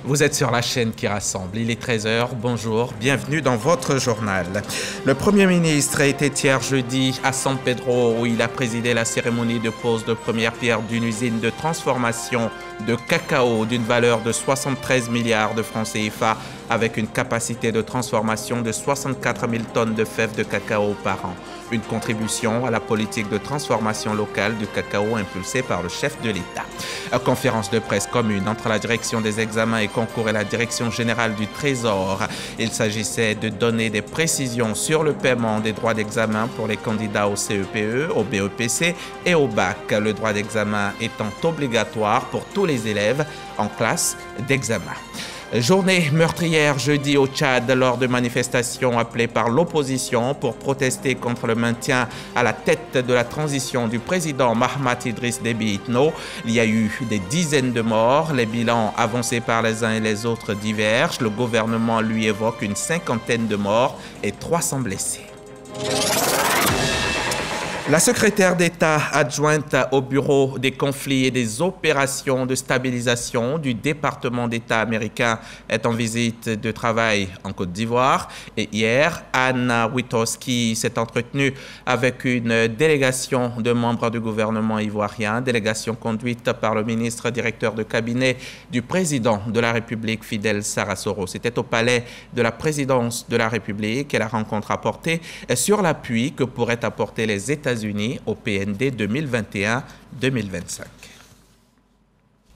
Vous êtes sur la chaîne qui rassemble. Il est 13h. Bonjour, bienvenue dans votre journal. Le Premier ministre a été hier jeudi à San Pedro où il a présidé la cérémonie de pose de première pierre d'une usine de transformation de cacao d'une valeur de 73 milliards de francs CFA avec une capacité de transformation de 64 000 tonnes de fèves de cacao par an. Une contribution à la politique de transformation locale du cacao impulsée par le chef de l'État. Conférence de presse commune entre la direction des examens et concours et la direction générale du Trésor. Il s'agissait de donner des précisions sur le paiement des droits d'examen pour les candidats au CEPE, au BEPC et au bac. Le droit d'examen étant obligatoire pour tous les élèves en classe d'examen. Journée meurtrière jeudi au Tchad lors de manifestations appelées par l'opposition pour protester contre le maintien à la tête de la transition du président Mahamat Idriss Déby Itno. Il y a eu des dizaines de morts. Les bilans avancés par les uns et les autres divergent. Le gouvernement lui évoque une cinquantaine de morts et 300 blessés. La secrétaire d'État adjointe au Bureau des conflits et des opérations de stabilisation du département d'État américain est en visite de travail en Côte d'Ivoire. Et hier, Anna Witowski s'est entretenue avec une délégation de membres du gouvernement ivoirien, délégation conduite par le ministre directeur de cabinet du président de la République, Fidel Sarasoro. C'était au palais de la présidence de la République et la rencontre a porté sur l'appui que pourraient apporter les États-Unis au PND 2021-2025.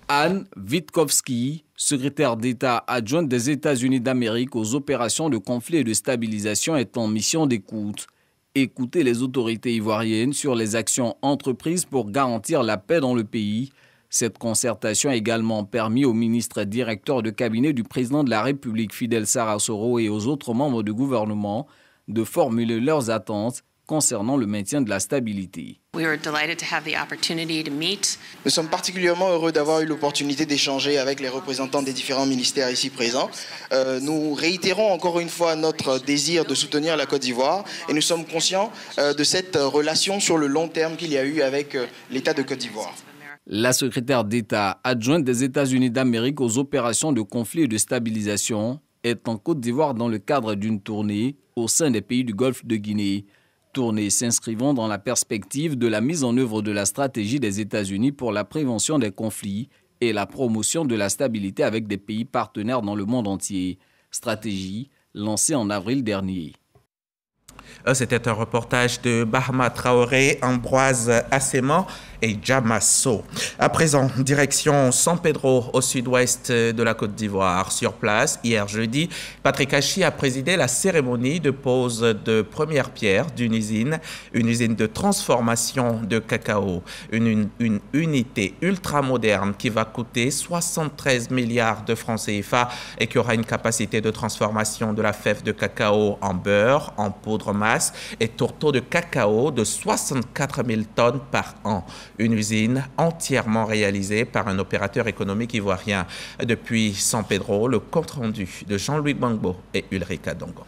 Anne Witowski, secrétaire d'État adjointe des États-Unis d'Amérique aux opérations de conflit et de stabilisation, est en mission d'écoute. Écouter les autorités ivoiriennes sur les actions entreprises pour garantir la paix dans le pays. Cette concertation a également permis au ministre directeur de cabinet du président de la République, Fidel Sarasoro, et aux autres membres du gouvernement de formuler leurs attentes concernant le maintien de la stabilité. Nous sommes particulièrement heureux d'avoir eu l'opportunité d'échanger avec les représentants des différents ministères ici présents. Nous réitérons encore une fois notre désir de soutenir la Côte d'Ivoire et nous sommes conscients de cette relation sur le long terme qu'il y a eu avec l'État de Côte d'Ivoire. La secrétaire d'État adjointe des États-Unis d'Amérique aux opérations de conflit et de stabilisation est en Côte d'Ivoire dans le cadre d'une tournée au sein des pays du Golfe de Guinée. Tournée s'inscrivant dans la perspective de la mise en œuvre de la stratégie des États-Unis pour la prévention des conflits et la promotion de la stabilité avec des pays partenaires dans le monde entier. Stratégie lancée en avril dernier. C'était un reportage de Bahama Traoré, Ambroise Asséman et Jamasso. À présent, direction San Pedro, au sud-ouest de la Côte d'Ivoire. Sur place, hier jeudi, Patrick Hachi a présidé la cérémonie de pose de première pierre d'une usine, une usine de transformation de cacao, une unité ultramoderne qui va coûter 73 milliards de francs CFA et qui aura une capacité de transformation de la fève de cacao en beurre, en poudre masse et tourteaux de cacao de 64 000 tonnes par an. Une usine entièrement réalisée par un opérateur économique ivoirien. Depuis San Pedro, le compte-rendu de Jean-Louis Gbangbo et Ulrika Dongo.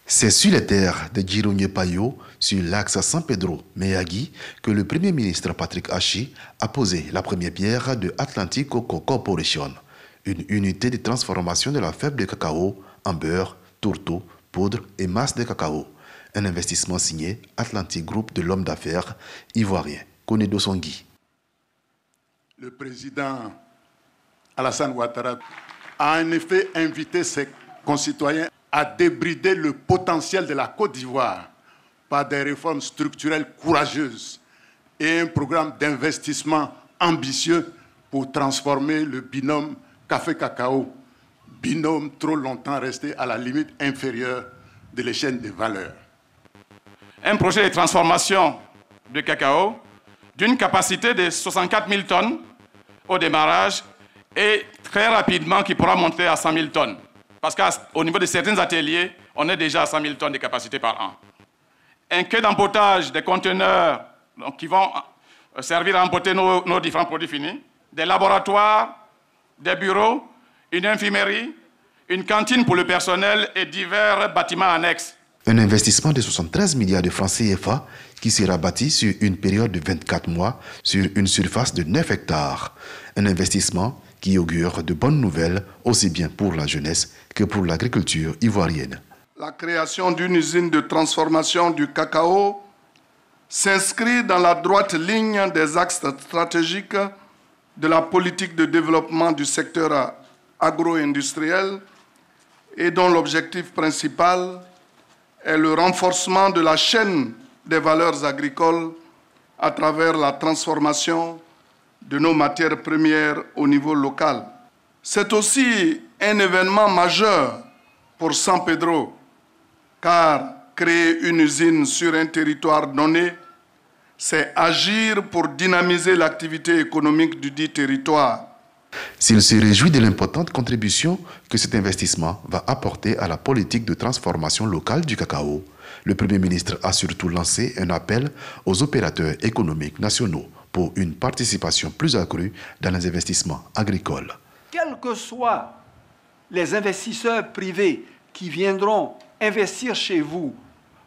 C'est sur les terres de Djirogne Payo, sur l'axe San Pedro-Meyagui, que le Premier ministre Patrick Hachi a posé la première pierre de Atlantic Cocoa Corporation, une unité de transformation de la fève de cacao en beurre, tourteaux, poudre et masse de cacao. Un investissement signé Atlantic Group de l'homme d'affaires ivoirien, Konedo Songui. Le président Alassane Ouattara a en effet invité ses concitoyens à débrider le potentiel de la Côte d'Ivoire par des réformes structurelles courageuses et un programme d'investissement ambitieux pour transformer le binôme café-cacao, binôme trop longtemps resté à la limite inférieure de l'échelle des valeurs. Un projet de transformation de cacao d'une capacité de 64 000 tonnes au démarrage et très rapidement qui pourra monter à 100 000 tonnes. Parce qu'au niveau de certains ateliers, on est déjà à 100 000 tonnes de capacité par an. Un quai d'empotage des conteneurs qui vont servir à emporter nos différents produits finis, des laboratoires, des bureaux, une infirmerie, une cantine pour le personnel et divers bâtiments annexes. Un investissement de 73 milliards de francs CFA qui sera bâti sur une période de 24 mois sur une surface de 9 hectares. Un investissement qui augure de bonnes nouvelles aussi bien pour la jeunesse que pour l'agriculture ivoirienne. La création d'une usine de transformation du cacao s'inscrit dans la droite ligne des axes stratégiques de la politique de développement du secteur agro-industriel et dont l'objectif principal est le renforcement de la chaîne des valeurs agricoles à travers la transformation de nos matières premières au niveau local. C'est aussi un événement majeur pour San Pedro, car créer une usine sur un territoire donné, c'est agir pour dynamiser l'activité économique du dit territoire. S'il se réjouit de l'importante contribution que cet investissement va apporter à la politique de transformation locale du cacao, le Premier ministre a surtout lancé un appel aux opérateurs économiques nationaux pour une participation plus accrue dans les investissements agricoles. Quels que soient les investisseurs privés qui viendront investir chez vous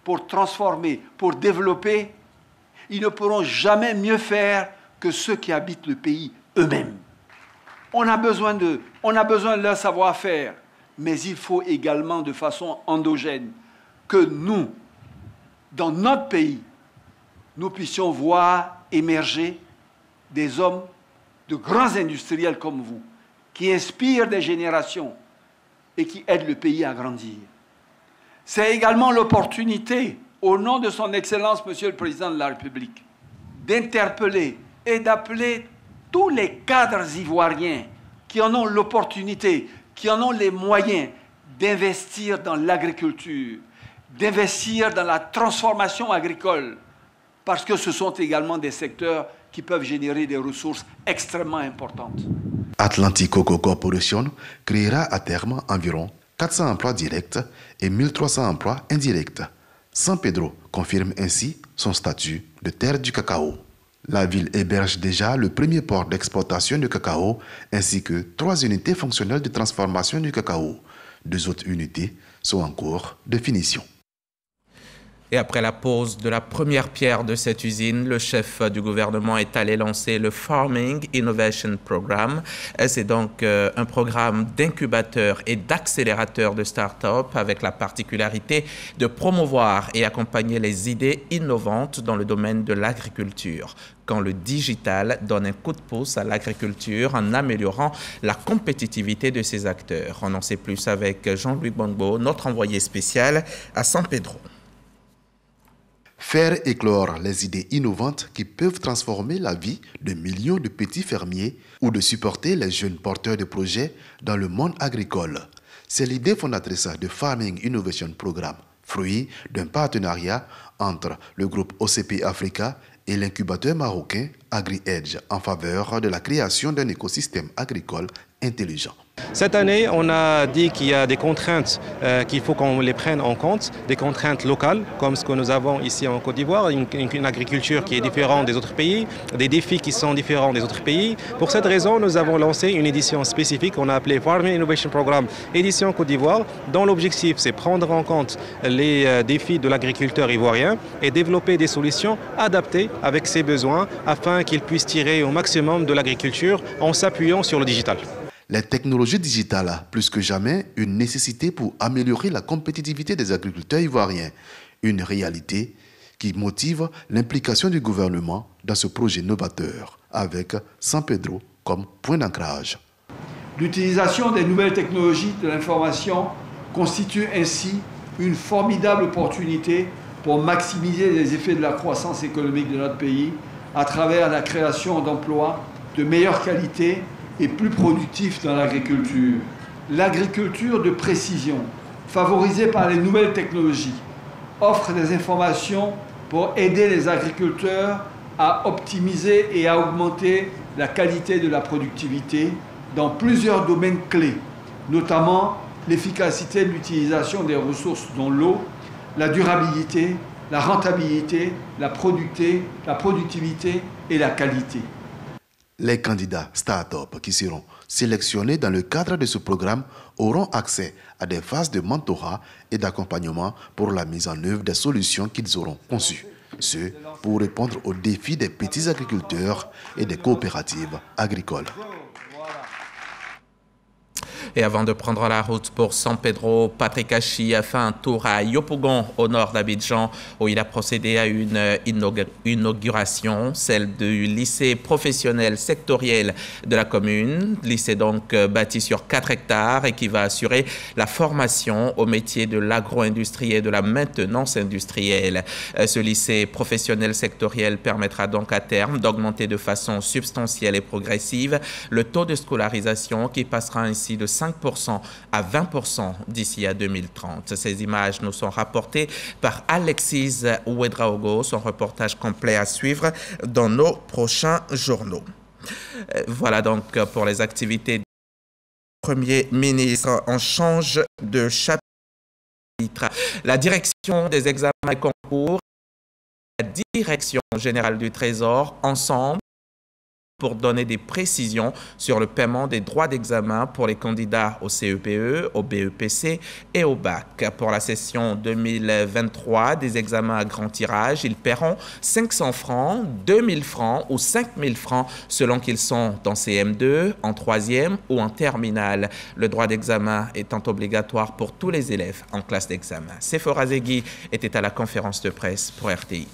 pour transformer, pour développer, ils ne pourront jamais mieux faire que ceux qui habitent le pays eux-mêmes. On a besoin de leur savoir-faire, mais il faut également de façon endogène que nous, dans notre pays, nous puissions voir émerger des hommes, de grands industriels comme vous, qui inspirent des générations et qui aident le pays à grandir. C'est également l'opportunité, au nom de son Excellence, Monsieur le Président de la République, d'interpeller et d'appeler tous les cadres ivoiriens qui en ont l'opportunité, qui en ont les moyens d'investir dans l'agriculture, d'investir dans la transformation agricole, parce que ce sont également des secteurs qui peuvent générer des ressources extrêmement importantes. Atlantic Cocoa Corporation créera à terme environ 400 emplois directs et 1300 emplois indirects. San Pedro confirme ainsi son statut de terre du cacao. La ville héberge déjà le premier port d'exportation de cacao ainsi que 3 unités fonctionnelles de transformation du cacao. 2 autres unités sont en cours de finition. Et après la pose de la première pierre de cette usine, le chef du gouvernement est allé lancer le Farming Innovation Programme. C'est donc un programme d'incubateur et d'accélérateur de start-up avec la particularité de promouvoir et accompagner les idées innovantes dans le domaine de l'agriculture, quand le digital donne un coup de pouce à l'agriculture en améliorant la compétitivité de ses acteurs. On en sait plus avec Jean-Louis Bongo, notre envoyé spécial à San Pedro. Faire éclore les idées innovantes qui peuvent transformer la vie de millions de petits fermiers ou de supporter les jeunes porteurs de projets dans le monde agricole. C'est l'idée fondatrice de Farming Innovation Programme, fruit d'un partenariat entre le groupe OCP Africa et l'incubateur marocain AgriEdge en faveur de la création d'un écosystème agricole intelligent. Cette année, on a dit qu'il y a des contraintes qu'il faut qu'on les prenne en compte, des contraintes locales, comme ce que nous avons ici en Côte d'Ivoire, une agriculture qui est différente des autres pays, des défis qui sont différents des autres pays. Pour cette raison, nous avons lancé une édition spécifique qu'on a appelée Farming Innovation Programme édition Côte d'Ivoire, dont l'objectif c'est prendre en compte les défis de l'agriculteur ivoirien et développer des solutions adaptées avec ses besoins afin qu'il puisse tirer au maximum de l'agriculture en s'appuyant sur le digital. Les technologies digitales, plus que jamais, une nécessité pour améliorer la compétitivité des agriculteurs ivoiriens. Une réalité qui motive l'implication du gouvernement dans ce projet novateur, avec San Pedro comme point d'ancrage. L'utilisation des nouvelles technologies de l'information constitue ainsi une formidable opportunité pour maximiser les effets de la croissance économique de notre pays à travers la création d'emplois de meilleure qualité et plus productif dans l'agriculture. L'agriculture de précision, favorisée par les nouvelles technologies, offre des informations pour aider les agriculteurs à optimiser et à augmenter la qualité de la productivité dans plusieurs domaines clés, notamment l'efficacité de l'utilisation des ressources dont l'eau, la durabilité, la rentabilité, la productivité et la qualité. Les candidats start-up qui seront sélectionnés dans le cadre de ce programme auront accès à des phases de mentorat et d'accompagnement pour la mise en œuvre des solutions qu'ils auront conçues. Ce, pour répondre aux défis des petits agriculteurs et des coopératives agricoles. Et avant de prendre la route pour San Pedro, Patrick Hachi a fait un tour à Yopougon, au nord d'Abidjan, où il a procédé à une inauguration, celle du lycée professionnel sectoriel de la commune. Lycée donc bâti sur 4 hectares et qui va assurer la formation au métier de l'agro-industrie et de la maintenance industrielle. Ce lycée professionnel sectoriel permettra donc à terme d'augmenter de façon substantielle et progressive le taux de scolarisation qui passera ainsi de 5% à 20% d'ici à 2030. Ces images nous sont rapportées par Alexis Ouedraogo, son reportage complet à suivre dans nos prochains journaux. Voilà donc pour les activités du Premier ministre. On change de chapitre. La direction des examens et concours, la direction générale du Trésor, ensemble, pour donner des précisions sur le paiement des droits d'examen pour les candidats au CEPE, au BEPC et au bac. Pour la session 2023 des examens à grand tirage, ils paieront 500 francs, 2000 francs ou 5000 francs selon qu'ils sont en CM2, en 3e ou en terminale. Le droit d'examen étant obligatoire pour tous les élèves en classe d'examen. Sephora Zegui était à la conférence de presse pour RTI.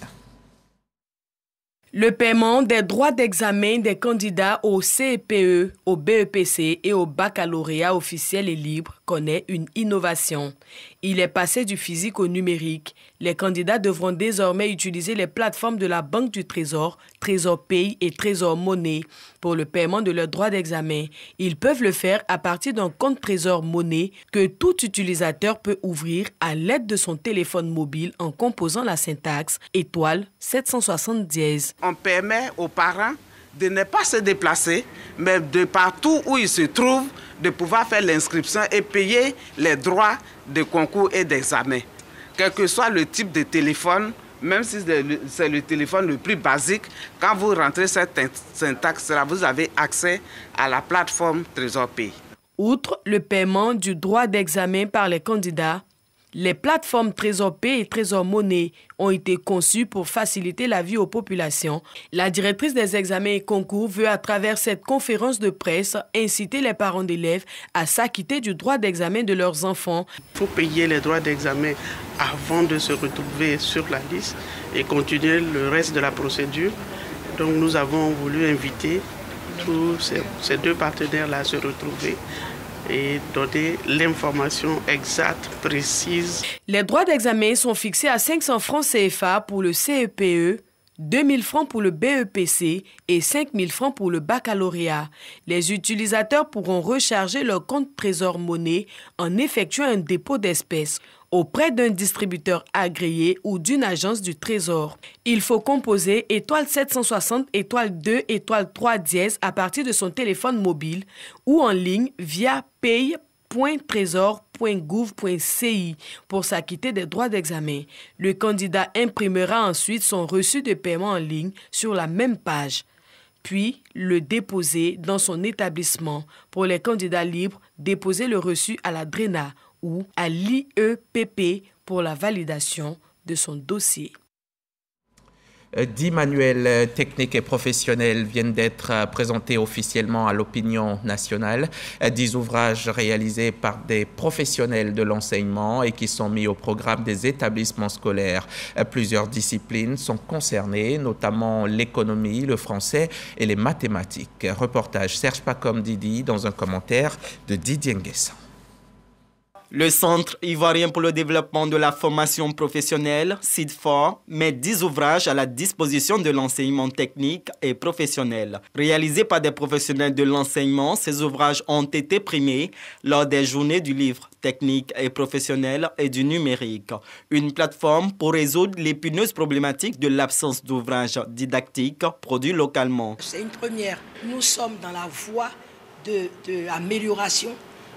Le paiement des droits d'examen des candidats au CEPE, au BEPC et au baccalauréat officiel et libre connaît une innovation. Il est passé du physique au numérique. Les candidats devront désormais utiliser les plateformes de la Banque du Trésor, Trésor Pays et Trésor Monnaie pour le paiement de leurs droits d'examen. Ils peuvent le faire à partir d'un compte Trésor Monnaie que tout utilisateur peut ouvrir à l'aide de son téléphone mobile en composant la syntaxe étoile 770. On permet aux parents de ne pas se déplacer, mais de partout où ils se trouvent, de pouvoir faire l'inscription et payer les droits de concours et d'examen. Quel que soit le type de téléphone, même si c'est le téléphone le plus basique, quand vous rentrez cette syntaxe-là, vous avez accès à la plateforme Trésor Pays. Outre le paiement du droit d'examen par les candidats, les plateformes Trésor Pay et Trésor Monnaie ont été conçues pour faciliter la vie aux populations. La directrice des examens et concours veut à travers cette conférence de presse inciter les parents d'élèves à s'acquitter du droit d'examen de leurs enfants. Il faut payer les droits d'examen avant de se retrouver sur la liste et continuer le reste de la procédure. Donc nous avons voulu inviter tous ces deux partenaires-là à se retrouver et donner l'information exacte, précise. Les droits d'examen sont fixés à 500 francs CFA pour le CEPE, 2000 francs pour le BEPC et 5000 francs pour le baccalauréat. Les utilisateurs pourront recharger leur compte Trésor Monnaie en effectuant un dépôt d'espèces auprès d'un distributeur agréé ou d'une agence du Trésor. Il faut composer étoile 760, étoile 2, étoile 3 dièse à partir de son téléphone mobile ou en ligne via paye.trésor.gouv.ci pour s'acquitter des droits d'examen. Le candidat imprimera ensuite son reçu de paiement en ligne sur la même page, puis le déposer dans son établissement. Pour les candidats libres, déposer le reçu à la DRENA ou à l'IEPP pour la validation de son dossier. 10 manuels techniques et professionnels viennent d'être présentés officiellement à l'opinion nationale. 10 ouvrages réalisés par des professionnels de l'enseignement et qui sont mis au programme des établissements scolaires. Plusieurs disciplines sont concernées, notamment l'économie, le français et les mathématiques. Reportage Serge Pacom Didi dans un commentaire de Didier Nguessan. Le Centre ivoirien pour le développement de la formation professionnelle, CIDFOR, met 10 ouvrages à la disposition de l'enseignement technique et professionnel. Réalisés par des professionnels de l'enseignement, ces ouvrages ont été primés lors des journées du livre technique et professionnel et du numérique. Une plateforme pour résoudre l'épineuse problématique de l'absence d'ouvrages didactiques produits localement. C'est une première. Nous sommes dans la voie de l'amélioration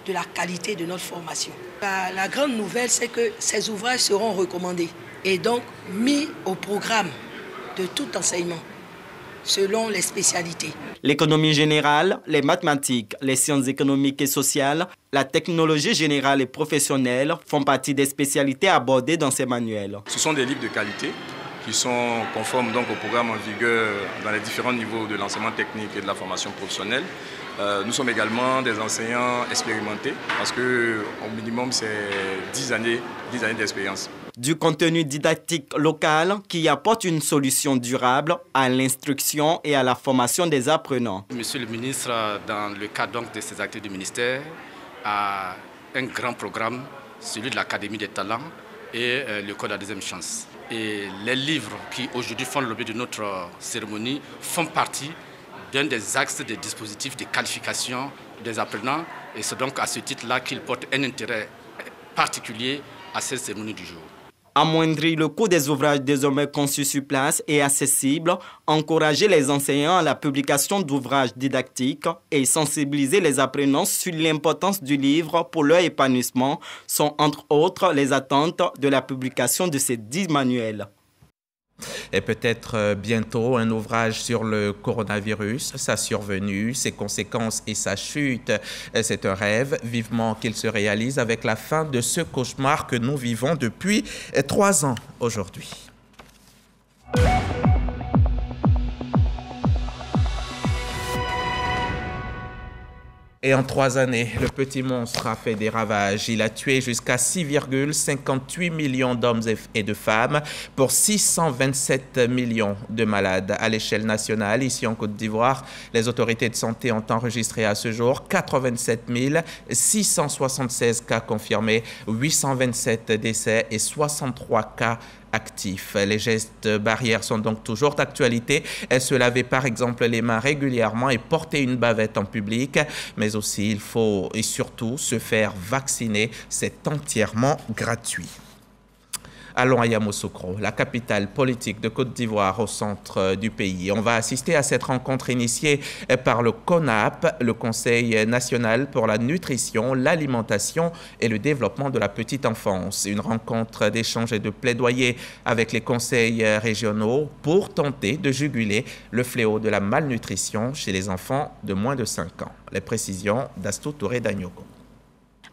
de la qualité de notre formation. La grande nouvelle, c'est que ces ouvrages seront recommandés et donc mis au programme de tout enseignement selon les spécialités. L'économie générale, les mathématiques, les sciences économiques et sociales, la technologie générale et professionnelle font partie des spécialités abordées dans ces manuels. Ce sont des livres de qualité qui sont conformes donc au programme en vigueur dans les différents niveaux de l'enseignement technique et de la formation professionnelle. Nous sommes également des enseignants expérimentés parce qu'au minimum c'est 10 années d'expérience. Du contenu didactique local qui apporte une solution durable à l'instruction et à la formation des apprenants. Monsieur le ministre, dans le cadre donc de ses activités du ministère, a un grand programme, celui de l'Académie des talents et l'école de la deuxième chance. Et les livres qui aujourd'hui font l'objet de notre cérémonie font partie d'un des axes des dispositifs de qualification des apprenants. Et c'est donc à ce titre-là qu'il porte un intérêt particulier à cette cérémonie du jour. Amoindrir le coût des ouvrages désormais conçus sur place et accessibles, encourager les enseignants à la publication d'ouvrages didactiques et sensibiliser les apprenants sur l'importance du livre pour leur épanouissement sont entre autres les attentes de la publication de ces 10 manuels. Et peut-être bientôt un ouvrage sur le coronavirus, sa survenue, ses conséquences et sa chute. C'est un rêve, vivement qu'il se réalise avec la fin de ce cauchemar que nous vivons depuis 3 ans aujourd'hui. Et en 3 années, le petit monstre a fait des ravages. Il a tué jusqu'à 6,58 millions d'hommes et de femmes pour 627 millions de malades. À l'échelle nationale, ici en Côte d'Ivoire, les autorités de santé ont enregistré à ce jour 87 676 cas confirmés, 827 décès et 63 cas actifs. Les gestes barrières sont donc toujours d'actualité. Se laver par exemple les mains régulièrement et porter une bavette en public. Mais aussi, il faut et surtout se faire vacciner. C'est entièrement gratuit. Allons à Yamoussoukro, la capitale politique de Côte d'Ivoire au centre du pays. On va assister à cette rencontre initiée par le CONAP, le Conseil national pour la nutrition, l'alimentation et le développement de la petite enfance. Une rencontre d'échange et de plaidoyer avec les conseils régionaux pour tenter de juguler le fléau de la malnutrition chez les enfants de moins de 5 ans. Les précisions d'Astou Touré Dagnogo.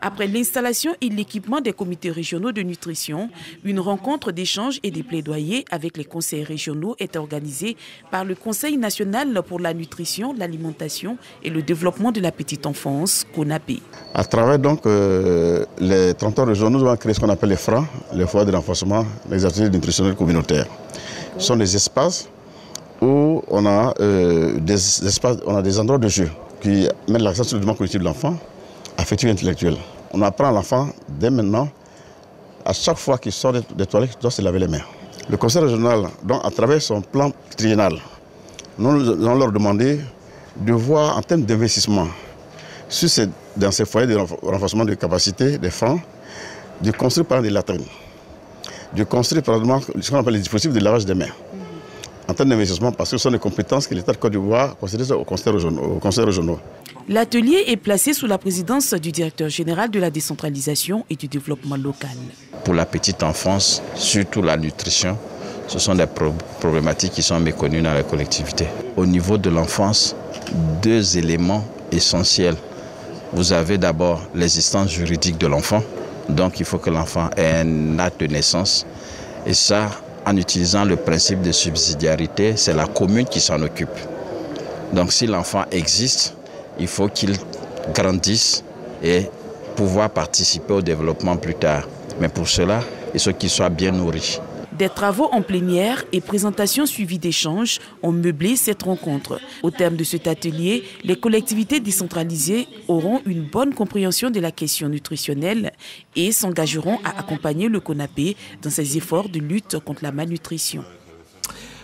Après l'installation et l'équipement des comités régionaux de nutrition, une rencontre d'échange et de plaidoyer avec les conseils régionaux est organisée par le Conseil national pour la nutrition, l'alimentation et le développement de la petite enfance, CONAP. À travers donc les 30 régionaux, nous avons créé ce qu'on appelle les FRA, les foyers de renforcement des activités nutritionnelles communautaires. Ce sont des espaces où on a des endroits de jeu qui mettent l'accent sur le développement cognitif de l'enfant, affectif et intellectuel. On apprend à l'enfant dès maintenant, à chaque fois qu'il sort des toilettes, il doit se laver les mains. Le conseil régional, donc, à travers son plan triennal, nous allons leur demander de voir en termes d'investissement dans ces foyers de renforcement de capacité des francs, de construire par exemple des latrines, de construire par exemple ce qu'on appelle les dispositifs de lavage des mains. En termes d'investissement, parce que ce sont des compétences que l'État de Côte d'Ivoire considère aux conseils régionaux. L'atelier est placé sous la présidence du directeur général de la décentralisation et du développement local. Pour la petite enfance, surtout la nutrition, ce sont des problématiques qui sont méconnues dans la collectivité. Au niveau de l'enfance, 2 éléments essentiels. Vous avez d'abord l'existence juridique de l'enfant, donc il faut que l'enfant ait un acte de naissance. Et ça, en utilisant le principe de subsidiarité, c'est la commune qui s'en occupe. Donc si l'enfant existe, il faut qu'il grandisse et pouvoir participer au développement plus tard. Mais pour cela, il faut qu'il soit bien nourri. Des travaux en plénière et présentations suivies d'échanges ont meublé cette rencontre. Au terme de cet atelier, les collectivités décentralisées auront une bonne compréhension de la question nutritionnelle et s'engageront à accompagner le CONAP dans ses efforts de lutte contre la malnutrition.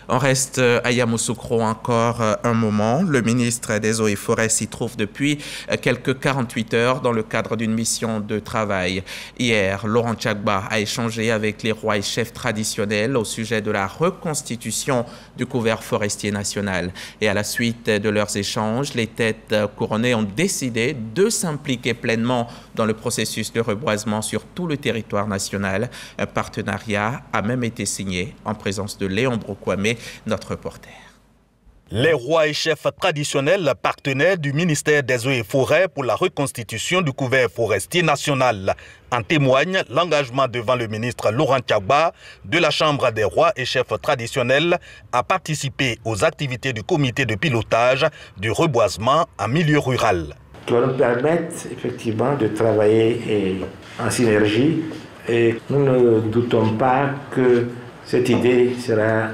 On reste à Yamoussoukro encore un moment. Le ministre des Eaux et Forêts s'y trouve depuis quelques 48 heures dans le cadre d'une mission de travail. Hier, Laurent Tchagba a échangé avec les rois et chefs traditionnels au sujet de la reconstitution du couvert forestier national. Et à la suite de leurs échanges, les têtes couronnées ont décidé de s'impliquer pleinement dans le processus de reboisement sur tout le territoire national. Un partenariat a même été signé en présence de Léon Brokwame, notre reporter. Les rois et chefs traditionnels partenaires du ministère des Eaux et Forêts pour la reconstitution du couvert forestier national. En témoigne l'engagement devant le ministre Laurent Tchagba de la Chambre des rois et chefs traditionnels à participer aux activités du comité de pilotage du reboisement en milieu rural. Qui va nous permettre effectivement de travailler en synergie et nous ne doutons pas que cette idée sera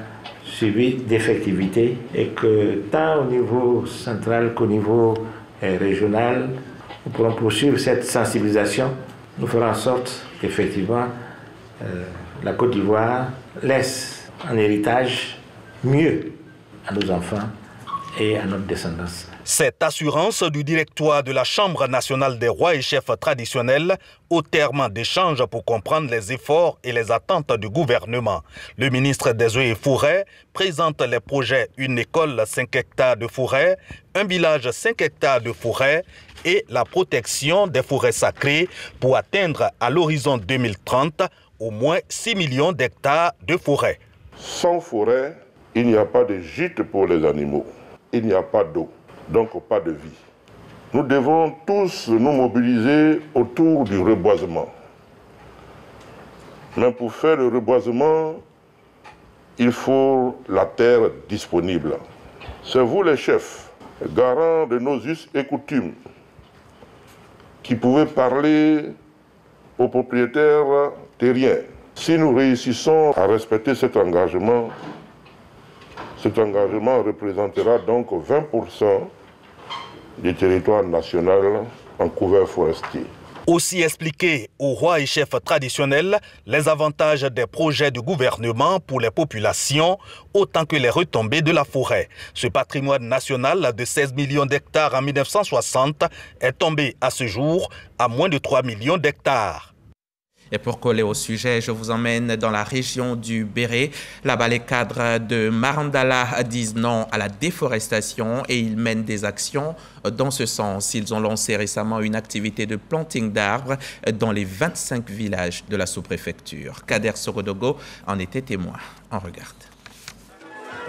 suivi d'effectivité et que tant au niveau central qu'au niveau régional, nous pourrons poursuivre cette sensibilisation. Nous ferons en sorte qu'effectivement la Côte d'Ivoire laisse un héritage mieux à nos enfants et à notre descendance. Cette assurance du directoire de la Chambre nationale des rois et chefs traditionnels au terme d'échanges pour comprendre les efforts et les attentes du gouvernement. Le ministre des Eaux et Forêts présente les projets une école 5 hectares de forêt, un village 5 hectares de forêt et la protection des forêts sacrées pour atteindre à l'horizon 2030 au moins 6 millions d'hectares de forêt. Sans forêt, il n'y a pas de gîte pour les animaux, il n'y a pas d'eau. Donc pas de vie. Nous devons tous nous mobiliser autour du reboisement. Mais pour faire le reboisement, il faut la terre disponible. C'est vous les chefs, garants de nos us et coutumes, qui pouvez parler aux propriétaires terriens. Si nous réussissons à respecter cet engagement représentera donc 20% du territoire national en couvert forestier. Aussi expliquer aux rois et chefs traditionnels les avantages des projets du gouvernement pour les populations autant que les retombées de la forêt. Ce patrimoine national de 16 millions d'hectares en 1960 est tombé à ce jour à moins de 3 millions d'hectares. Et pour coller au sujet, je vous emmène dans la région du Béret. Là-bas, les cadres de Marandala disent non à la déforestation et ils mènent des actions dans ce sens. Ils ont lancé récemment une activité de planting d'arbres dans les 25 villages de la sous-préfecture. Kader Sorodogo en était témoin. On regarde.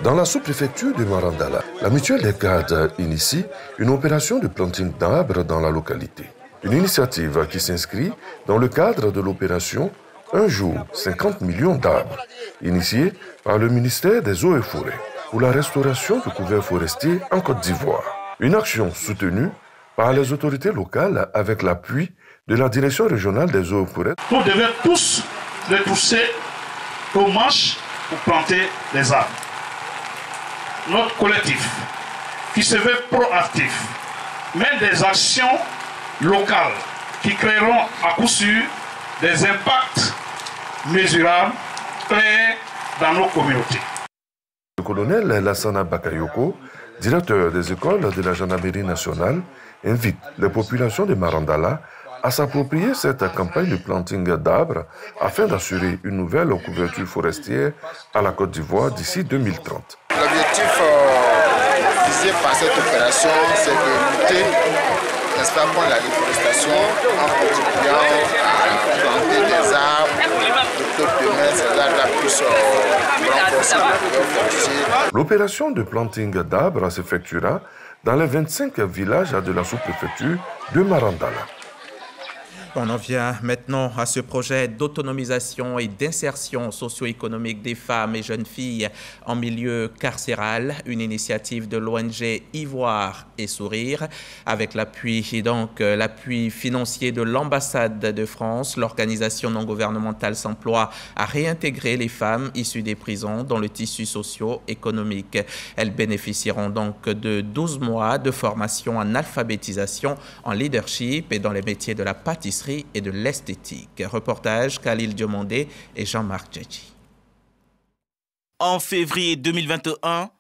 Dans la sous-préfecture de Marandala, la mutuelle des cadres initie une opération de planting d'arbres dans la localité. Une initiative qui s'inscrit dans le cadre de l'opération Un jour, 50 millions d'arbres, initiée par le ministère des Eaux et Forêts pour la restauration du couvert forestier en Côte d'Ivoire. Une action soutenue par les autorités locales avec l'appui de la Direction régionale des Eaux et Forêts. Nous devons tous retrousser aux manches pour planter les arbres. Notre collectif, qui se veut proactif, mène des actions locales qui créeront à coup sûr des impacts mesurables, clairs dans nos communautés. Le colonel Lassana Bakayoko, directeur des écoles de la gendarmerie nationale, invite les populations de Marandala à s'approprier cette campagne de planting d'arbres afin d'assurer une nouvelle couverture forestière à la Côte d'Ivoire d'ici 2030. L'objectif visé par cette opération, c'est de lutter, n'est-ce pas, contre la déforestation en contribuant à planter des arbres, de que demain ces arbres puissent renforcer le couvert forestier. L'opération de planting d'arbres s'effectuera dans les 25 villages de la sous-préfecture de Marandala. On en vient maintenant à ce projet d'autonomisation et d'insertion socio-économique des femmes et jeunes filles en milieu carcéral, une initiative de l'ONG Ivoire et Sourire avec l'appui financier de l'ambassade de France. L'organisation non gouvernementale s'emploie à réintégrer les femmes issues des prisons dans le tissu socio-économique. Elles bénéficieront donc de 12 mois de formation en alphabétisation, en leadership et dans les métiers de la pâtisserie et de l'esthétique. Reportage Khalil Diomondé et Jean-Marc Djedji. En février 2021,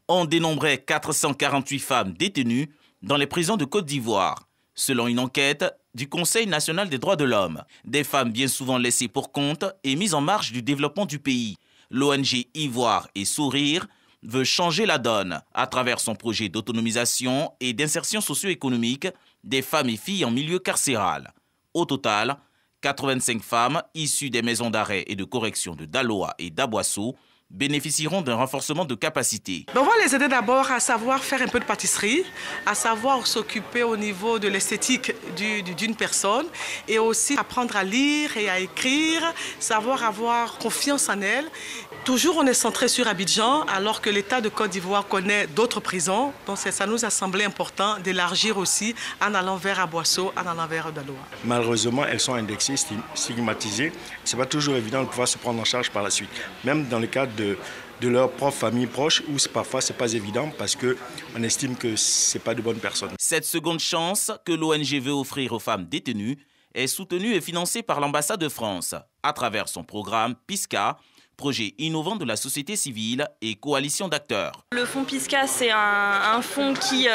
on dénombrait 448 femmes détenues dans les prisons de Côte d'Ivoire, selon une enquête du Conseil national des droits de l'homme. Des femmes bien souvent laissées pour compte et mises en marge du développement du pays. L'ONG Ivoire et Sourire veut changer la donne à travers son projet d'autonomisation et d'insertion socio-économique des femmes et filles en milieu carcéral. Au total, 85 femmes issues des maisons d'arrêt et de correction de Daloa et d'Aboisseau bénéficieront d'un renforcement de capacité. On va les aider d'abord à savoir faire un peu de pâtisserie, à savoir s'occuper au niveau de l'esthétique d'une personne et aussi apprendre à lire et à écrire, savoir avoir confiance en elle. Toujours on est centré sur Abidjan alors que l'État de Côte d'Ivoire connaît d'autres prisons. Donc ça nous a semblé important d'élargir aussi en allant vers Aboisseau, en allant vers Daloa. Malheureusement, elles sont indexées, stigmatisées. Ce n'est pas toujours évident de pouvoir se prendre en charge par la suite. Même dans le cadre de leur propre famille proche où parfois ce n'est pas évident parce qu'on estime que ce n'est pas de bonnes personnes. Cette seconde chance que l'ONG veut offrir aux femmes détenues est soutenue et financée par l'ambassade de France à travers son programme PISCA, projet innovant de la société civile et coalition d'acteurs. Le fonds PISCA, c'est un fonds qui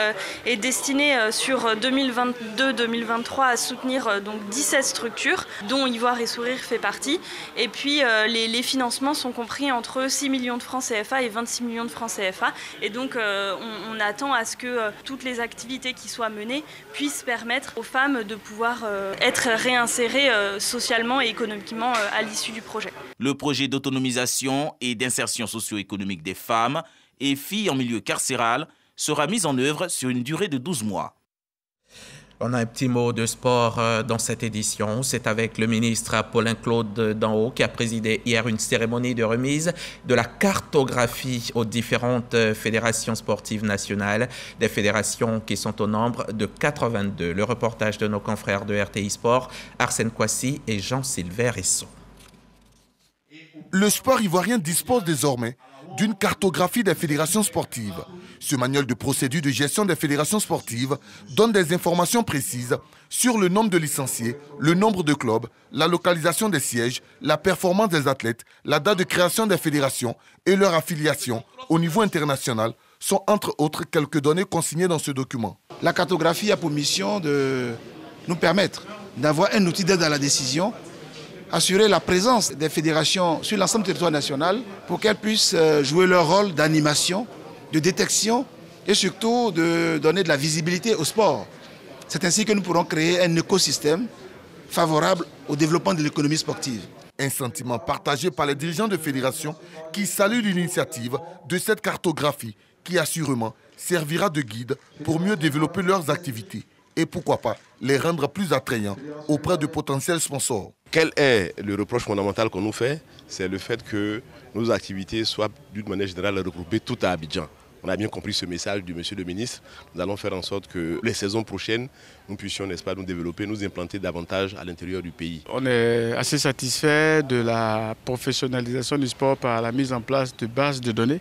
est destiné sur 2022-2023 à soutenir donc 17 structures, dont Ivoire et Sourire fait partie. Et puis les financements sont compris entre 6 millions de francs CFA et 26 millions de francs CFA. Et donc on attend à ce que toutes les activités qui soient menées puissent permettre aux femmes de pouvoir être réinsérées socialement et économiquement à l'issue du projet. Le projet d'autonomisation et d'insertion socio-économique des femmes et filles en milieu carcéral sera mis en œuvre sur une durée de 12 mois. On a un petit mot de sport dans cette édition. C'est avec le ministre Paulin-Claude Danhaut qui a présidé hier une cérémonie de remise de la cartographie aux différentes fédérations sportives nationales, des fédérations qui sont au nombre de 82. Le reportage de nos confrères de RTI Sport, Arsène Kouassi et Jean-Sylvain Ressot. Le sport ivoirien dispose désormais d'une cartographie des fédérations sportives. Ce manuel de procédure de gestion des fédérations sportives donne des informations précises sur le nombre de licenciés, le nombre de clubs, la localisation des sièges, la performance des athlètes, la date de création des fédérations et leur affiliation au niveau international sont entre autres quelques données consignées dans ce document. La cartographie a pour mission de nous permettre d'avoir un outil d'aide à la décision, assurer la présence des fédérations sur l'ensemble du territoire national pour qu'elles puissent jouer leur rôle d'animation, de détection et surtout de donner de la visibilité au sport. C'est ainsi que nous pourrons créer un écosystème favorable au développement de l'économie sportive. Un sentiment partagé par les dirigeants de fédérations qui saluent l'initiative de cette cartographie qui assurément servira de guide pour mieux développer leurs activités et pourquoi pas les rendre plus attrayants auprès de potentiels sponsors. Quel est le reproche fondamental qu'on nous fait? C'est le fait que nos activités soient d'une manière générale regroupées toutes à Abidjan. On a bien compris ce message du monsieur le ministre. Nous allons faire en sorte que les saisons prochaines, nous puissions, n'est-ce pas, nous développer, nous implanter davantage à l'intérieur du pays. On est assez satisfait de la professionnalisation du sport par la mise en place de bases de données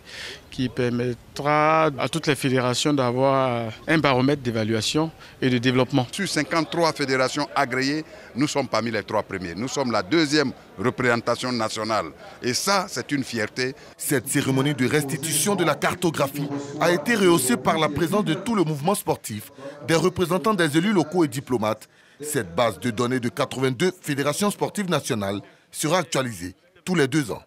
qui permettra à toutes les fédérations d'avoir un baromètre d'évaluation et de développement. Sur 53 fédérations agréées, nous sommes parmi les 3 premiers. Nous sommes la 2e représentation nationale. Et ça, c'est une fierté. Cette cérémonie de restitution de la cartographie a été rehaussée par la présence de tout le mouvement sportif, des représentants des élus locaux et diplomates. Cette base de données de 82 fédérations sportives nationales sera actualisée tous les 2 ans.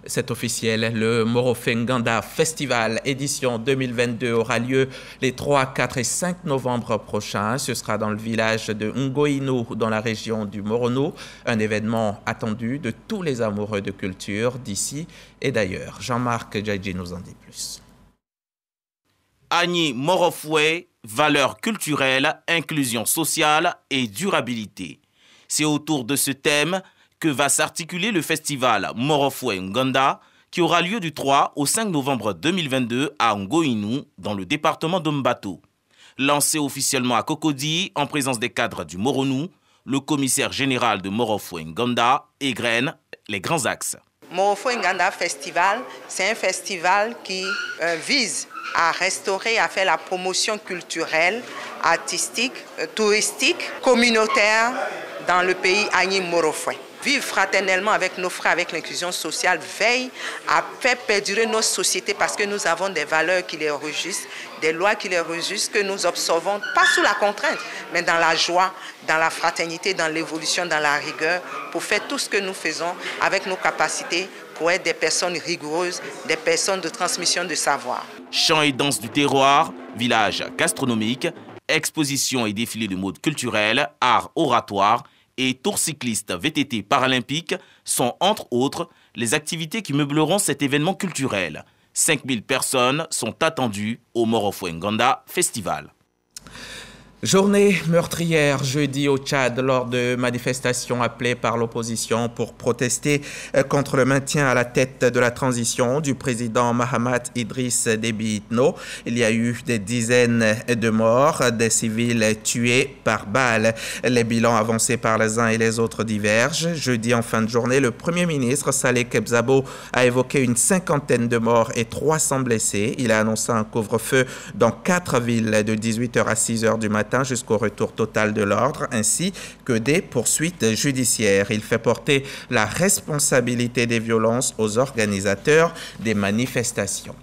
C'est officiel, le Morofé Nganda Festival édition 2022 aura lieu les 3, 4 et 5 novembre prochains. Ce sera dans le village de Ngoïnou, dans la région du Moronou. Un événement attendu de tous les amoureux de culture d'ici et d'ailleurs. Jean-Marc Djadji nous en dit plus. Agni Morofoué, valeurs culturelles, inclusion sociale et durabilité. C'est autour de ce thème que va s'articuler le festival Morofoué Nganda qui aura lieu du 3 au 5 novembre 2022 à Ngoïnou, dans le département d'Mbato. Lancé officiellement à Cocody en présence des cadres du Moronou, le commissaire général de Morofoué Nganda égrène les grands axes. Morofoué Nganda Festival, c'est un festival qui vise à restaurer, à faire la promotion culturelle, artistique, touristique, communautaire dans le pays Agni Morofoué. Vivre fraternellement avec nos frères, avec l'inclusion sociale, veille à faire perdurer nos sociétés parce que nous avons des valeurs qui les régissent, des lois qui les régissent, que nous observons, pas sous la contrainte, mais dans la joie, dans la fraternité, dans l'évolution, dans la rigueur, pour faire tout ce que nous faisons avec nos capacités pour être des personnes rigoureuses, des personnes de transmission de savoir. Chants et danses du terroir, village gastronomique, expositions et défilés de mode culturel, art oratoire et tours cyclistes VTT paralympiques sont entre autres les activités qui meubleront cet événement culturel. 5000 personnes sont attendues au Morofo Nganda Festival. Journée meurtrière jeudi au Tchad lors de manifestations appelées par l'opposition pour protester contre le maintien à la tête de la transition du président Mahamat Idriss Déby Itno. Il y a eu des dizaines de morts, des civils tués par balles. Les bilans avancés par les uns et les autres divergent. Jeudi en fin de journée, le Premier ministre Saleh Kebzabo a évoqué une 50aine de morts et 300 blessés. Il a annoncé un couvre-feu dans 4 villes de 18h à 6h du matin jusqu'au retour total de l'ordre, ainsi que des poursuites judiciaires. Il fait porter la responsabilité des violences aux organisateurs des manifestations.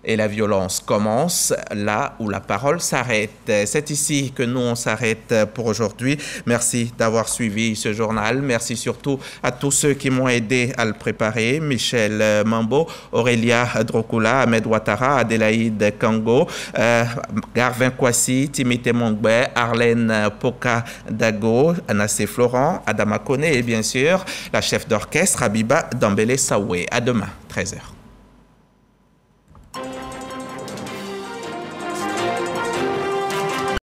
Et la violence commence là où la parole s'arrête. C'est ici que nous, on s'arrête pour aujourd'hui. Merci d'avoir suivi ce journal. Merci surtout à tous ceux qui m'ont aidé à le préparer. Michel Mambo, Aurélia Drokula, Ahmed Ouattara, Adélaïde Kango, Garvin Kwasi, Timité Mongbe, Arlène Poka Dago, Anassé Florent, Adama Kone et bien sûr la chef d'orchestre Habiba Dambélé Saoué. À demain, 13h.